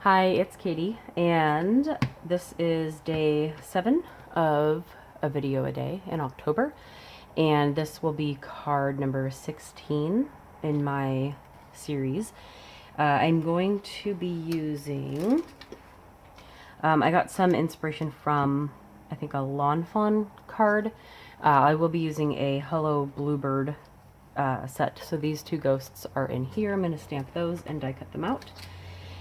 Hi, it's Katie, and this is day 7 of a video a day in October, and this will be card number 16 in my series. I'm going to be using, I got some inspiration from, I think, a Lawn Fawn card. I will be using a Hello Bluebird set, so these two ghosts are in here. I'm going to stamp those and die cut them out.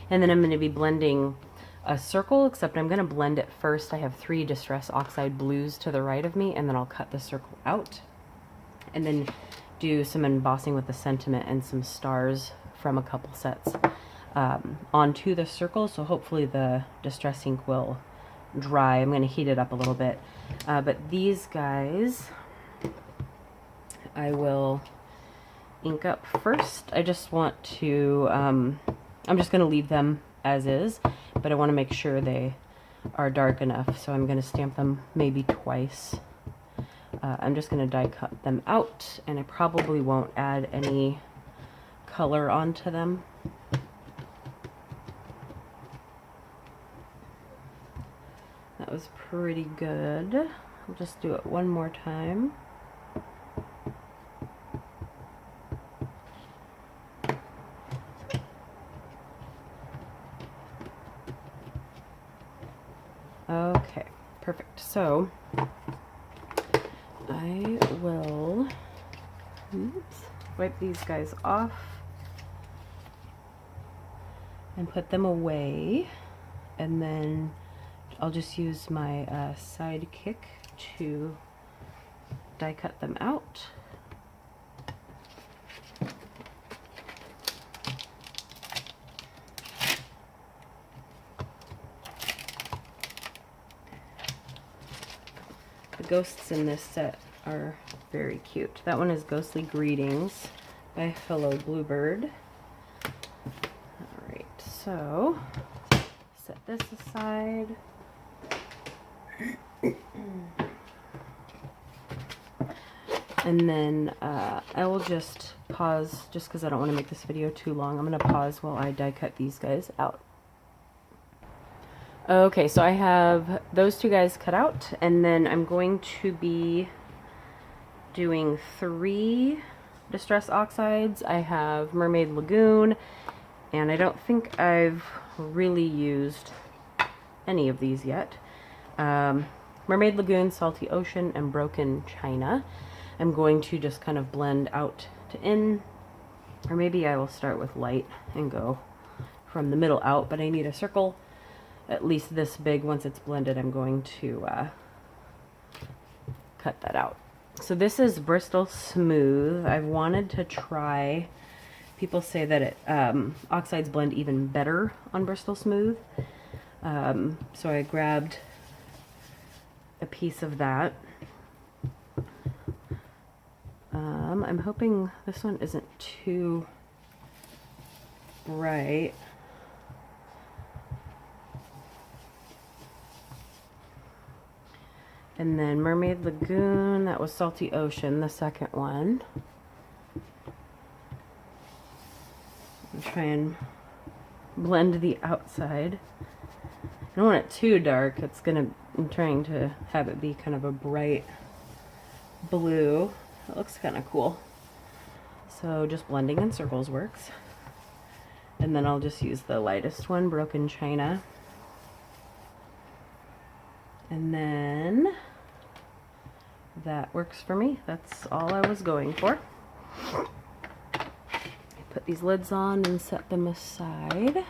And then I'm going to be blending a circle, except I'm going to blend it first. I have 3 Distress Oxide blues to the right of me, and then I'll cut the circle out. And then do some embossing with the sentiment and some stars from a couple sets onto the circle. So hopefully the Distress ink will dry. I'm going to heat it up a little bit. But these guys, I will ink up first. I just want to... I'm just going to leave them as is, but I want to make sure they are dark enough, so I'm going to stamp them maybe twice. I'm just going to die cut them out, and I probably won't add any color onto them. That was pretty good. I'll just do it one more time. Okay, perfect. So I will wipe these guys off and put them away, and then I'll just use my Sidekick to die cut them out. The ghosts in this set are very cute. That one is Ghostly Greetings by Hello Bluebird. Alright, so set this aside. And then I will just pause, just because I don't want to make this video too long. I'm going to pause while I die cut these guys out. Okay, so I have those 2 guys cut out, and then I'm going to be doing 3 Distress Oxides. I have Mermaid Lagoon, and I don't think I've really used any of these yet. Mermaid Lagoon, Salty Ocean, and Broken China. I'm going to just kind of blend out to in, or maybe I will start with light and go from the middle out, but I need a circle at least this big. Once it's blended, I'm going to cut that out. So this is Bristol Smooth. I've wanted to try, people say that it oxides blend even better on Bristol Smooth. So I grabbed a piece of that. I'm hoping this one isn't too bright. And then Mermaid Lagoon, that was Salty Ocean, the second one. I'll try and blend the outside. I don't want it too dark. I'm trying to have it be kind of a bright blue. It looks kind of cool. So just blending in circles works. And then I'll just use the lightest one, Broken China. And then that works for me. That's all I was going for. Put these lids on and set them aside.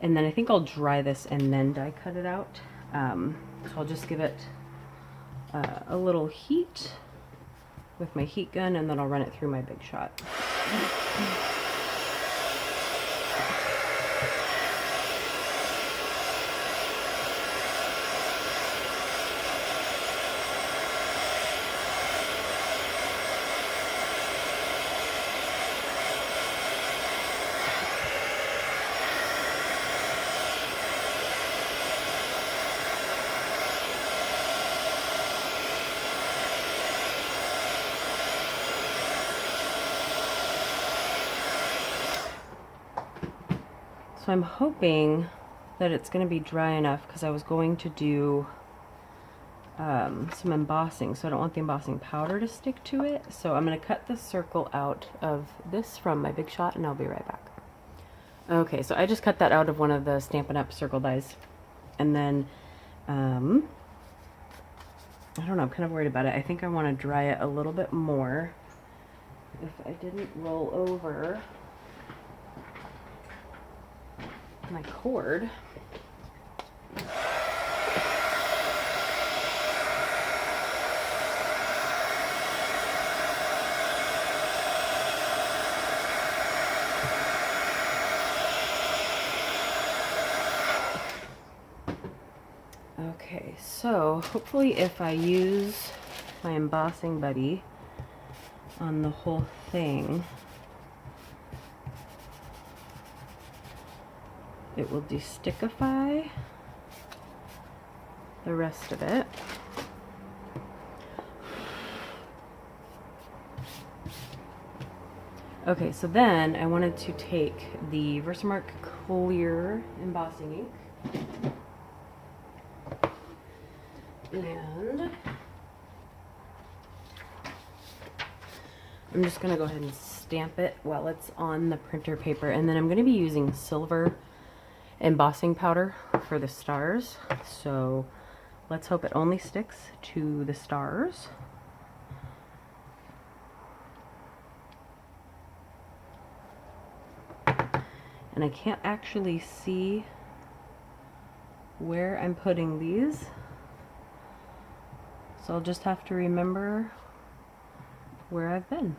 And then I think I'll dry this and then die cut it out. So I'll just give it a little heat with my heat gun, and then I'll run it through my Big Shot. So I'm hoping that it's going to be dry enough because I was going to do some embossing, so I don't want the embossing powder to stick to it. So I'm going to cut the circle out of this from my Big Shot, and I'll be right back. Okay, so I just cut that out of one of the Stampin' Up! Circle dies. And then, I don't know, I'm kind of worried about it. I think I want to dry it a little bit more. If I didn't roll over my cord. Okay, so hopefully if I use my embossing buddy on the whole thing, it will destickify the rest of it. Okay, so then I wanted to take the Versamark Clear embossing ink and I'm just going to go ahead and stamp it while it's on the printer paper, and then I'm going to be using silver embossing powder for the stars. So let's hope it only sticks to the stars. And I can't actually see where I'm putting these, so I'll just have to remember where I've been.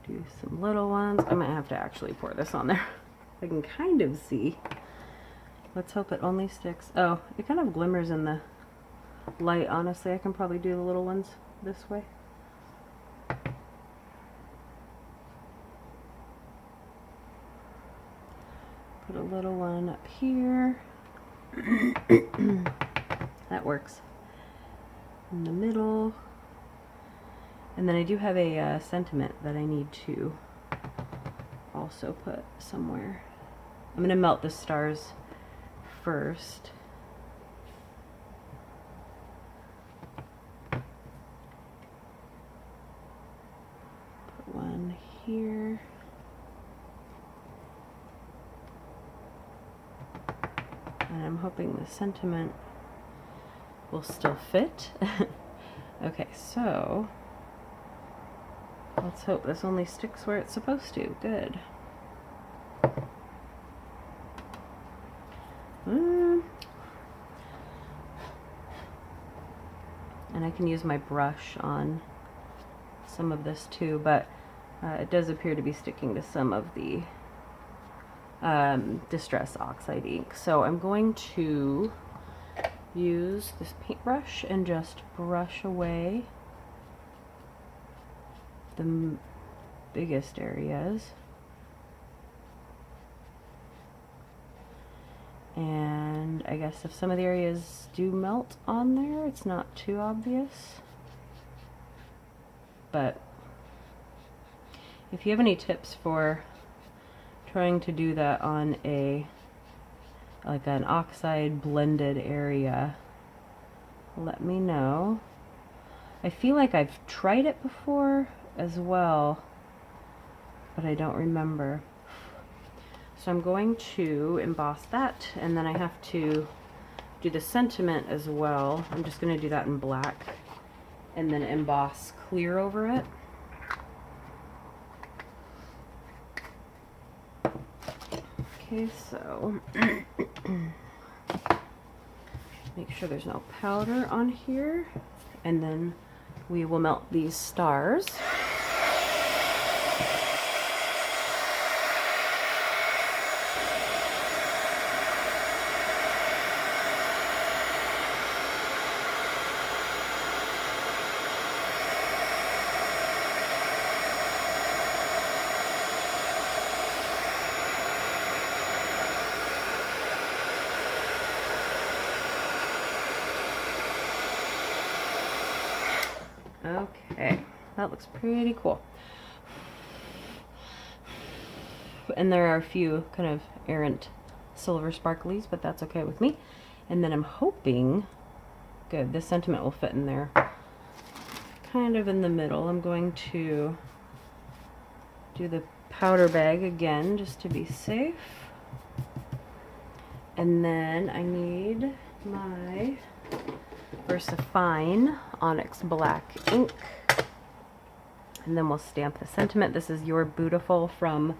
Do some little ones. I might have to actually pour this on there. I can kind of see. Let's hope it only sticks. Oh, it kind of glimmers in the light. Honestly, I can probably do the little ones this way. Put a little one up here. That works. In the middle. And then I do have a sentiment that I need to also put somewhere. I'm going to melt the stars first. Put one here. And I'm hoping the sentiment will still fit. Okay, so let's hope this only sticks where it's supposed to. Good. And I can use my brush on some of this too, but it does appear to be sticking to some of the Distress Oxide ink. So I'm going to use this paintbrush and just brush away the biggest areas. And I guess if some of the areas do melt on there, it's not too obvious. But if you have any tips for trying to do that on a like an oxide blended area, let me know. I feel like I've tried it before as well, but I don't remember. So I'm going to emboss that, and then I have to do the sentiment as well. I'm just going to do that in black and then emboss clear over it. Okay, so make sure there's no powder on here, and then we will melt these stars. Okay, that looks pretty cool. And there are a few kind of errant silver sparklies, but that's okay with me. And then I'm hoping, good, this sentiment will fit in there. Kind of in the middle. I'm going to do the powder bag again, just to be safe. And then I need my VersaFine Onyx Black ink. And then we'll stamp the sentiment. This is Your Beautiful from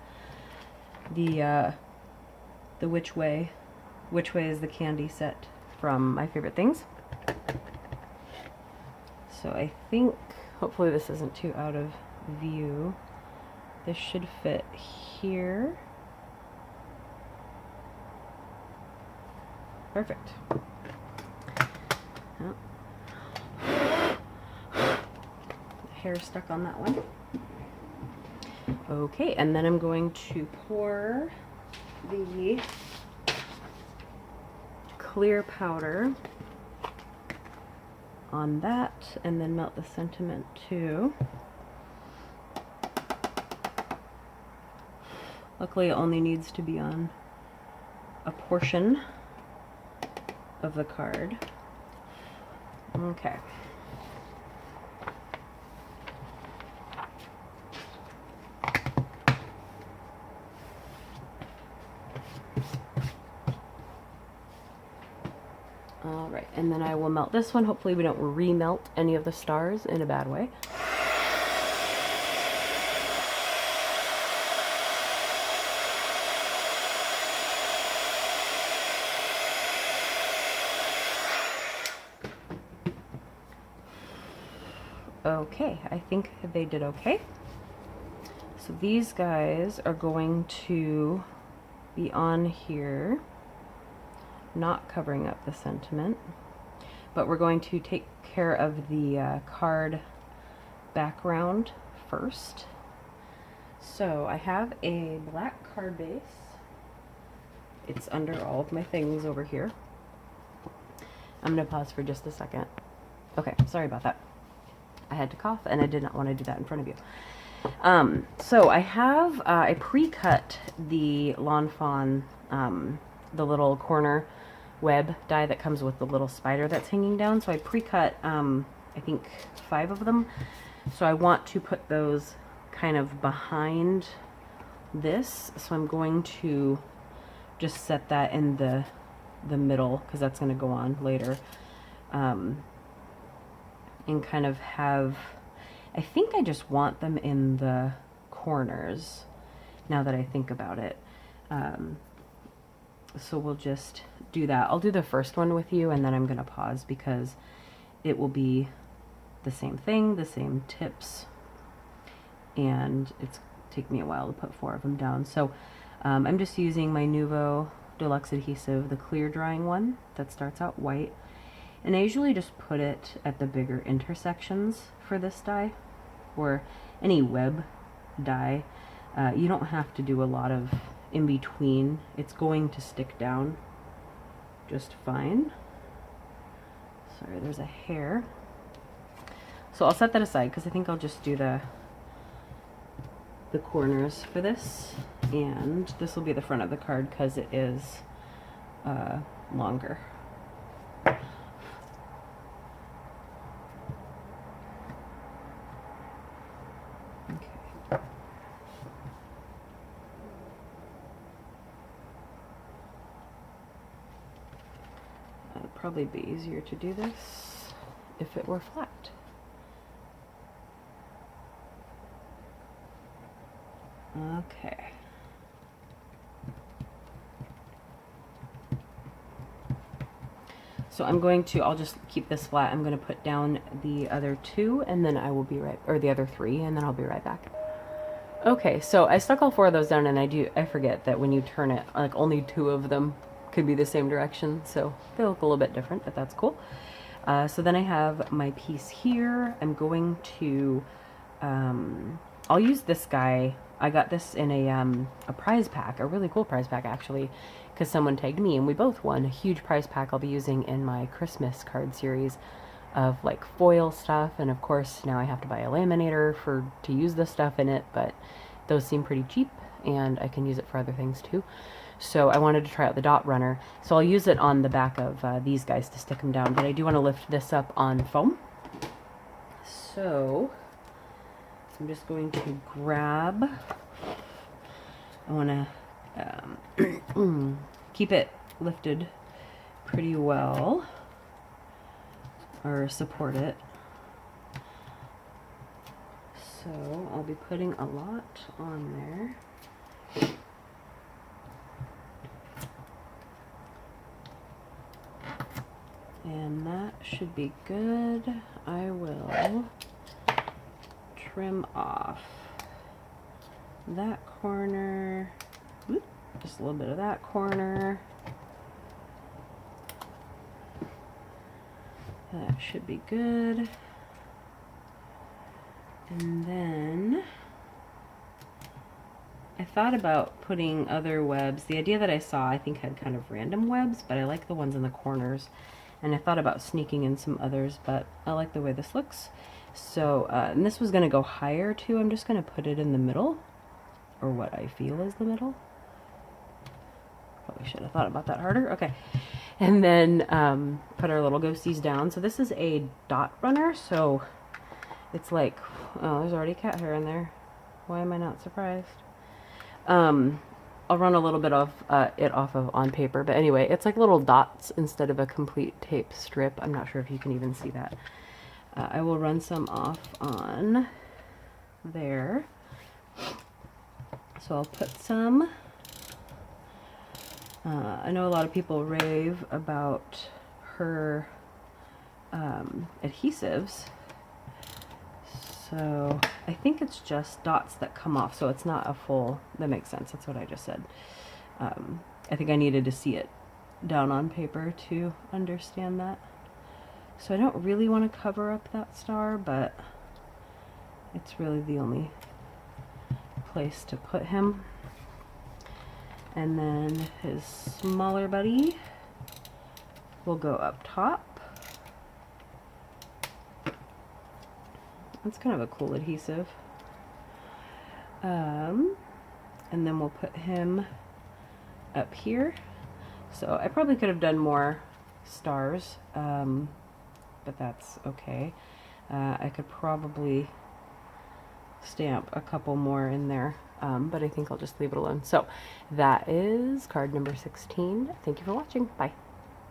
the Which Way is the Candy set from My Favorite Things. So I think, hopefully this isn't too out of view. This should fit here. Perfect. Oh. Hair stuck on that one. Okay, and then I'm going to pour the clear powder on that and then melt the sentiment too. Luckily it only needs to be on a portion of the card. Okay. Alright, and then I will melt this one. Hopefully we don't remelt any of the stars in a bad way. Okay, I think they did okay. So these guys are going to be on here, not covering up the sentiment, but we're going to take care of the card background first. So I have a black card base. It's under all of my things over here. I'm going to pause for just a second. Okay, sorry about that. I had to cough and I did not want to do that in front of you. So I have, I pre-cut the Lawn Fawn, the little corner web die that comes with the little spider that's hanging down. So I pre-cut, I think 5 of them. So I want to put those kind of behind this. So I'm going to just set that in the middle, because that's going to go on later. And kind of have, I think I just want them in the corners now that I think about it. So we'll just do that. I'll do the first one with you and then I'm going to pause because it will be the same thing, the same tips, and it's take me a while to put 4 of them down. So I'm just using my Nuvo Deluxe Adhesive, the clear drying one that starts out white. And I usually just put it at the bigger intersections for this die, or any web die. You don't have to do a lot of in between. It's going to stick down just fine. Sorry, there's a hair. So I'll set that aside because I think I'll just do the corners for this, and this will be the front of the card because it is longer. It'd probably be easier to do this if it were flat. Okay. So I'm going to, I'll just keep this flat. I'm going to put down the other 2 and then I will be right, or the other 3, and then I'll be right back. Okay, so I stuck all 4 of those down, and I forget that when you turn it, like only 2 of them could be the same direction, so they look a little bit different, but that's cool. So then I have my piece here. I'm going to, I'll use this guy. I got this in a prize pack, a really cool prize pack actually, because someone tagged me and we both won a huge prize pack I'll be using in my Christmas card series. of like foil stuff, and of course now I have to buy a laminator to use this stuff in it, but those seem pretty cheap and I can use it for other things too. So I wanted to try out the dot runner, so I'll use it on the back of these guys to stick them down, but I do want to lift this up on foam. So I'm just going to grab, I want to keep it lifted pretty well, or support it. So I'll be putting a lot on there. And that should be good. I will trim off that corner, whoop, just a little bit of that corner. That should be good. And then I thought about putting other webs. The idea that I saw, I think, had kind of random webs, but I like the ones in the corners. And I thought about sneaking in some others, but I like the way this looks. So, and this was going to go higher too. I'm just going to put it in the middle, or what I feel is the middle. Probably should have thought about that harder. Okay. And then put our little ghosties down. So this is a dot runner, so it's like, oh, there's already cat hair in there. Why am I not surprised? I'll run a little bit of it off of on paper, but anyway, it's like little dots instead of a complete tape strip. I'm not sure if you can even see that. I will run some off on there. So I'll put some. I know a lot of people rave about her adhesives. So I think it's just dots that come off, so it's not a full, that makes sense, that's what I just said. I think I needed to see it down on paper to understand that. So I don't really want to cover up that star, but it's really the only place to put him. And then his smaller buddy will go up top. That's kind of a cool adhesive. And then we'll put him up here. So I probably could have done more stars, but that's okay. I could probably stamp a couple more in there, but I think I'll just leave it alone. So that is card number 16. Thank you for watching. Bye.